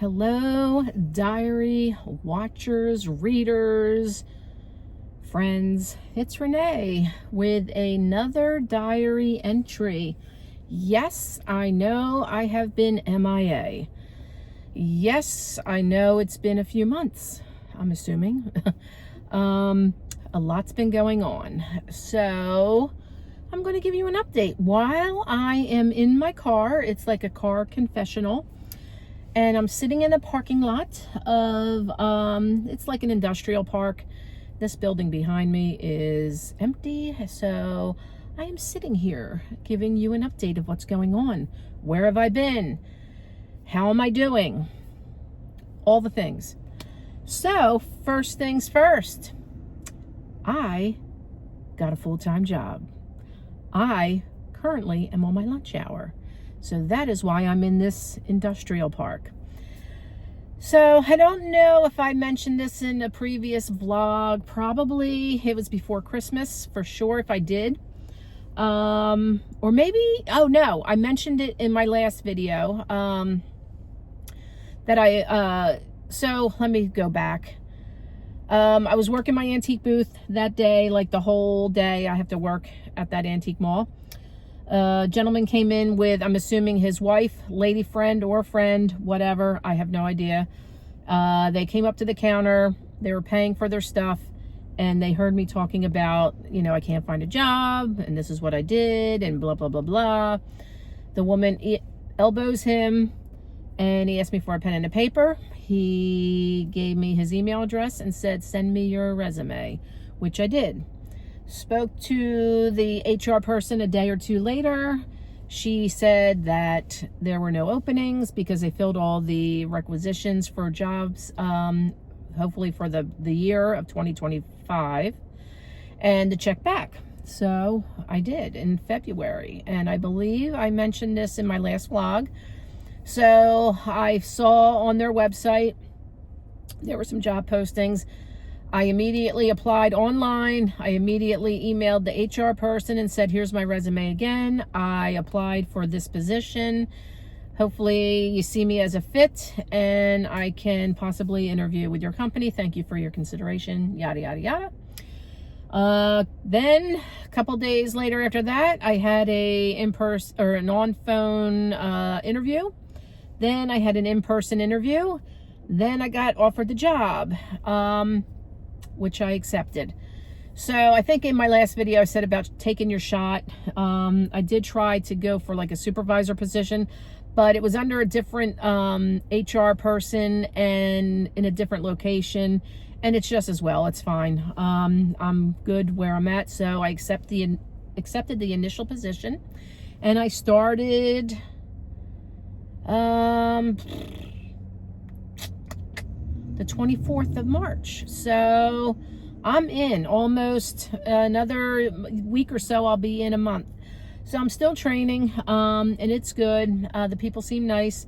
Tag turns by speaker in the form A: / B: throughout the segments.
A: Hello, diary watchers, readers, friends. It's Renee with another diary entry. Yes, I know I have been MIA. Yes, I know it's been a few months, I'm assuming. A lot's been going on. So I'm going to give you an update. While I am in my car, it's like a car confessional. And I'm sitting in a parking lot of, it's like an industrial park. This building behind me is empty. So I am sitting here giving you an update of what's going on. Where have I been? How am I doing? All the things. So first things first, I got a full-time job. I currently am on my lunch hour. So that is why I'm in this industrial park. So I don't know if I mentioned this in a previous vlog. Probably it was before Christmas for sure if I did. Or maybe, oh no, I mentioned it in my last video. So let me go back. I was working my antique booth that day, like the whole day I have to work at that antique mall. A gentleman came in with, I'm assuming his wife, lady friend or friend, whatever, I have no idea. They came up to the counter, they were paying for their stuff, and they heard me talking about, you know, I can't find a job, and this is what I did, and blah, blah, blah, blah. The woman elbows him, and he asked me for a pen and a paper. He gave me his email address and said, send me your resume, which I did. Spoke to the HR person a day or two later. She said that there were no openings because they filled all the requisitions for jobs, hopefully for the year of 2025, and to check back. So I did in February, and I believe I mentioned this in my last vlog. So I saw on their website there were some job postings. I immediately applied online. I immediately emailed the HR person and said, here's my resume again. I applied for this position. Hopefully you see me as a fit and I can possibly interview with your company. Thank you for your consideration, yada, yada, yada. Then a couple days later after that, I had a in-person or an on-phone interview. Then I had an in-person interview. Then I got offered the job. Which I accepted. So I think in my last video I said about taking your shot. I did try to go for like a supervisor position, but it was under a different HR person and in a different location, and it's just as well. It's fine. I'm good where I'm at, so I accepted the initial position, and I started the 24th of March. So I'm in almost another week or so. I'll be in a month. So I'm still training, and it's good. The people seem nice.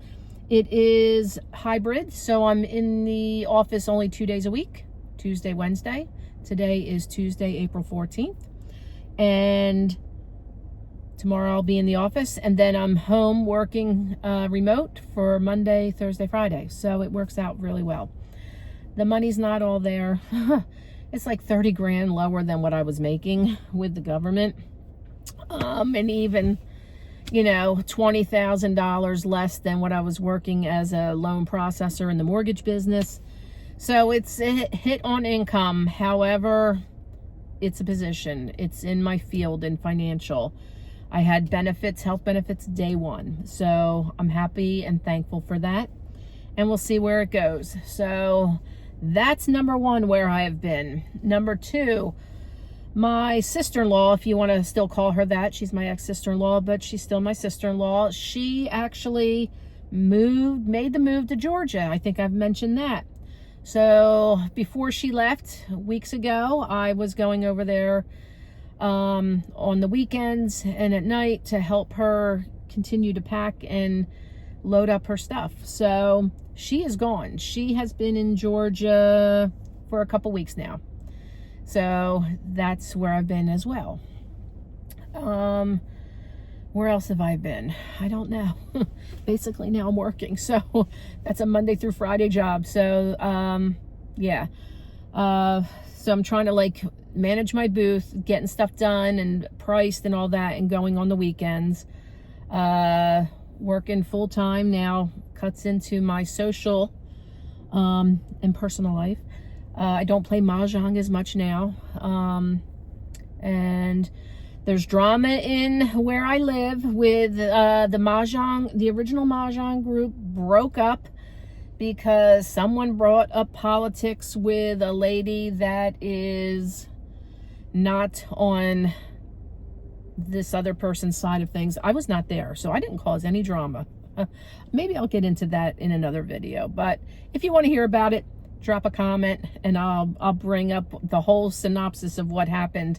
A: It is hybrid, so I'm in the office only 2 days a week, Tuesday, Wednesday. Today is Tuesday, April 14th. And tomorrow I'll be in the office, and then I'm home working remote for Monday, Thursday, Friday. So it works out really well. The money's not all there. It's like 30 grand lower than what I was making with the government. And even, you know, $20,000 less than what I was working as a loan processor in the mortgage business. So it's a hit on income. However, it's a position. It's in my field in financial. I had benefits, health benefits, day one. So I'm happy and thankful for that. And we'll see where it goes. So that's number one, where I have been. Number two, my sister-in-law, if you want to still call her that, she's my ex-sister-in-law, but she's still my sister-in-law. She actually made the move to Georgia. I think I've mentioned that. So before she left weeks ago, I was going over there on the weekends and at night to help her continue to pack and load up her stuff. So she is gone. She has been in Georgia for a couple weeks now. So that's where I've been as well. where else have I been? I don't know. Basically now I'm working. So that's a Monday through Friday job. So, yeah. So I'm trying to like manage my booth, getting stuff done and priced and all that, and going on the weekends. Working full time now cuts into my social and personal life. I don't play Mahjong as much now. And there's drama in where I live with the Mahjong. The original Mahjong group broke up because someone brought up politics with a lady that is not on this other person's side of things. I was not there, so I didn't cause any drama. Maybe I'll get into that in another video. But if you want to hear about it, drop a comment and I'll bring up the whole synopsis of what happened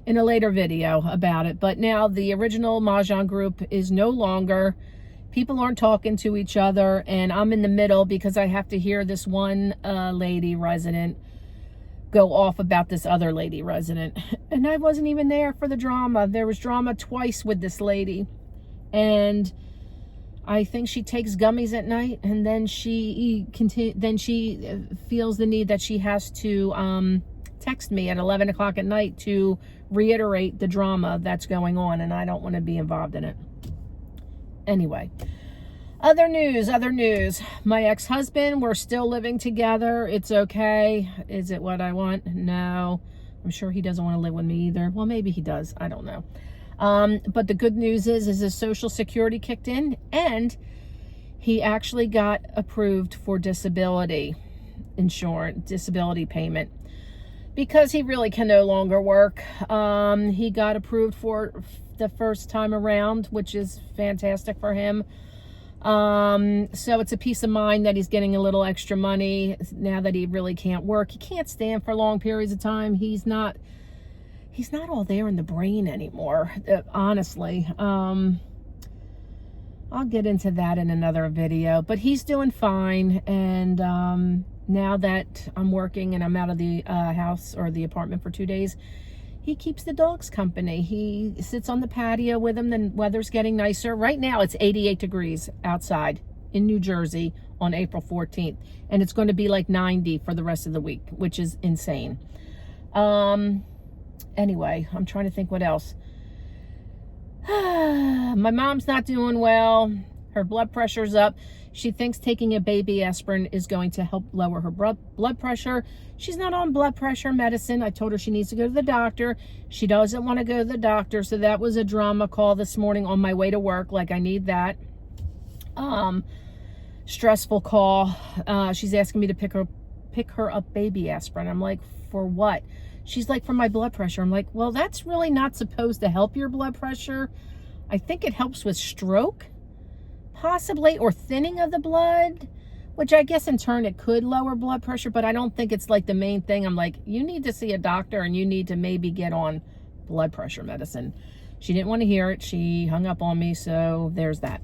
A: in a later video about it. But now the original Mahjong group is no longer. People aren't talking to each other, and I'm in the middle because I have to hear this one lady resident go off about this other lady resident. And I wasn't even there for the drama. There was drama twice with this lady. And I think she takes gummies at night, and then she feels the need that she has to text me at 11 o'clock at night to reiterate the drama that's going on, and I don't want to be involved in it. Anyway, other news. My ex-husband, we're still living together. It's okay. Is it what I want? No. I'm sure he doesn't want to live with me either. Well, maybe he does. I don't know. But the good news is his Social Security kicked in, and he actually got approved for disability insurance, disability payment, because he really can no longer work. He got approved for the first time around, which is fantastic for him. So it's a peace of mind that he's getting a little extra money now that he really can't work. He can't stand for long periods of time. He's not all there in the brain anymore, honestly. I'll get into that in another video, but he's doing fine. And now that I'm working and I'm out of the house or the apartment for 2 days, he keeps the dogs company. He sits on the patio with them. The weather's getting nicer. Right now it's 88 degrees outside in New Jersey on April 14th. And it's going to be like 90 for the rest of the week, which is insane. Anyway, I'm trying to think what else. My mom's not doing well. Her blood pressure's up. She thinks taking a baby aspirin is going to help lower her blood pressure. She's not on blood pressure medicine. I told her she needs to go to the doctor. She doesn't want to go to the doctor. So that was a drama call this morning on my way to work. Like, I need that. Stressful call. She's asking me to pick her up baby aspirin. I'm like, for what? She's like, for my blood pressure. I'm like, well, that's really not supposed to help your blood pressure. I think it helps with stroke, possibly, or thinning of the blood, which I guess in turn it could lower blood pressure, but I don't think it's like the main thing. I'm like, you need to see a doctor and you need to maybe get on blood pressure medicine. She didn't want to hear it. She hung up on me, so there's that.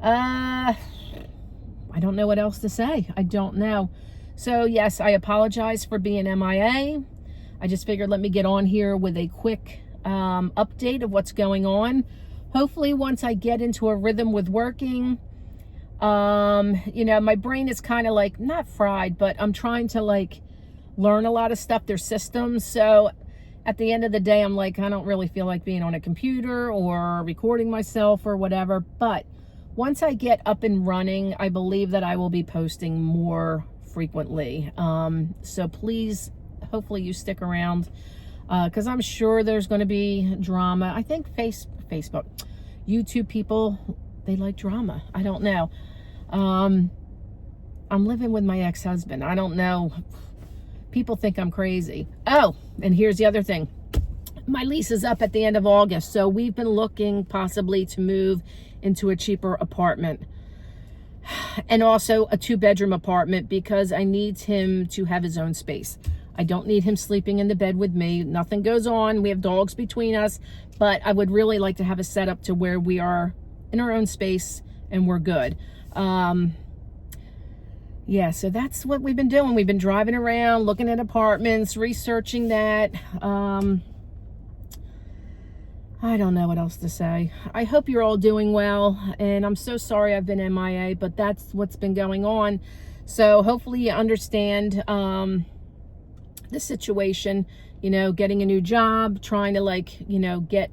A: I don't know what else to say. I don't know. So yes, I apologize for being MIA. I just figured let me get on here with a quick update of what's going on. Hopefully once I get into a rhythm with working, you know, my brain is kind of like, not fried, but I'm trying to like learn a lot of stuff, their systems. So at the end of the day, I'm like, I don't really feel like being on a computer or recording myself or whatever. But once I get up and running, I believe that I will be posting more frequently. So please, hopefully you stick around, because I'm sure there's going to be drama. I think Facebook, YouTube people, they like drama. I don't know. I'm living with my ex-husband. I don't know. People think I'm crazy. Oh, and here's the other thing. My lease is up at the end of August, so we've been looking possibly to move into a cheaper apartment. And also a 2-bedroom apartment, because I need him to have his own space. I don't need him sleeping in the bed with me. Nothing goes on. We have dogs between us, but I would really like to have a setup to where we are in our own space and we're good. Yeah, so that's what we've been doing. We've been driving around, looking at apartments, researching that. I don't know what else to say. I hope you're all doing well, and I'm so sorry I've been MIA, but that's what's been going on. So hopefully you understand the situation, you know, getting a new job, trying to, like, you know, get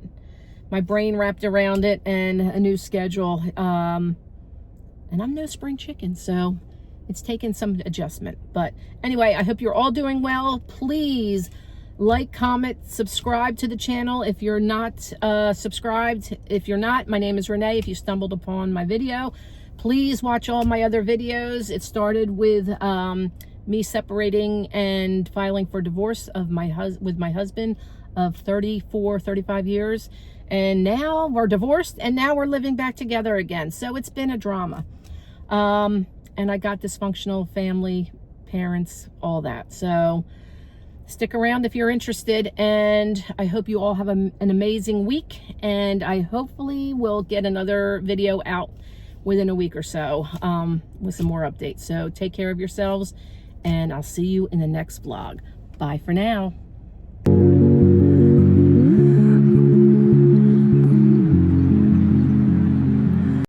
A: my brain wrapped around it, and a new schedule. And I'm no spring chicken, so it's taken some adjustment. But anyway, I hope you're all doing well. Please like, comment, subscribe to the channel if you're not subscribed. If you're not, my name is Renee. If you stumbled upon my video, please watch all my other videos. It started with me separating and filing for divorce of with my husband of 35 years. And now we're divorced, and now we're living back together again. So it's been a drama. And I got dysfunctional family, parents, all that. So stick around if you're interested, and I hope you all have an amazing week, and I hopefully will get another video out within a week or so with some more updates. So take care of yourselves, and I'll see you in the next vlog. Bye for now.